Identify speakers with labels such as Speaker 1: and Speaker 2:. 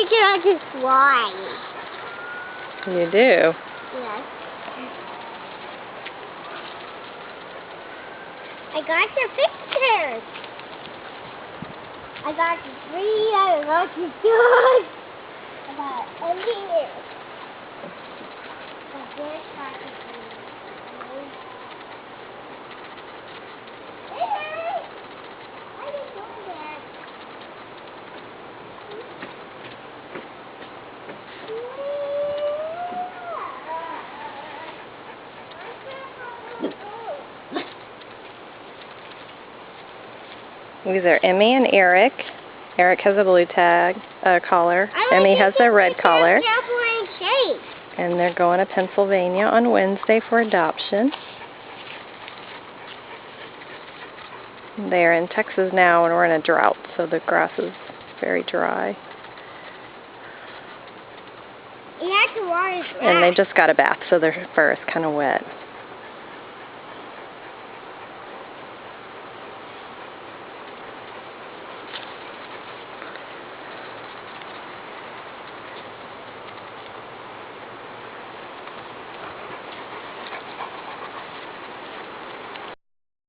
Speaker 1: like it on this slide.
Speaker 2: You do?
Speaker 1: Yes. I got your pictures. I got the tree, I got the dog. I got everything.
Speaker 2: These are Emmy and Eric. Eric has a blue collar. Emmy has a red collar. And they're going to Pennsylvania on Wednesday for adoption. They're in Texas now, and we're in a drought, so the grass is very dry.
Speaker 1: And
Speaker 2: they just got a bath, so their fur is kind of wet.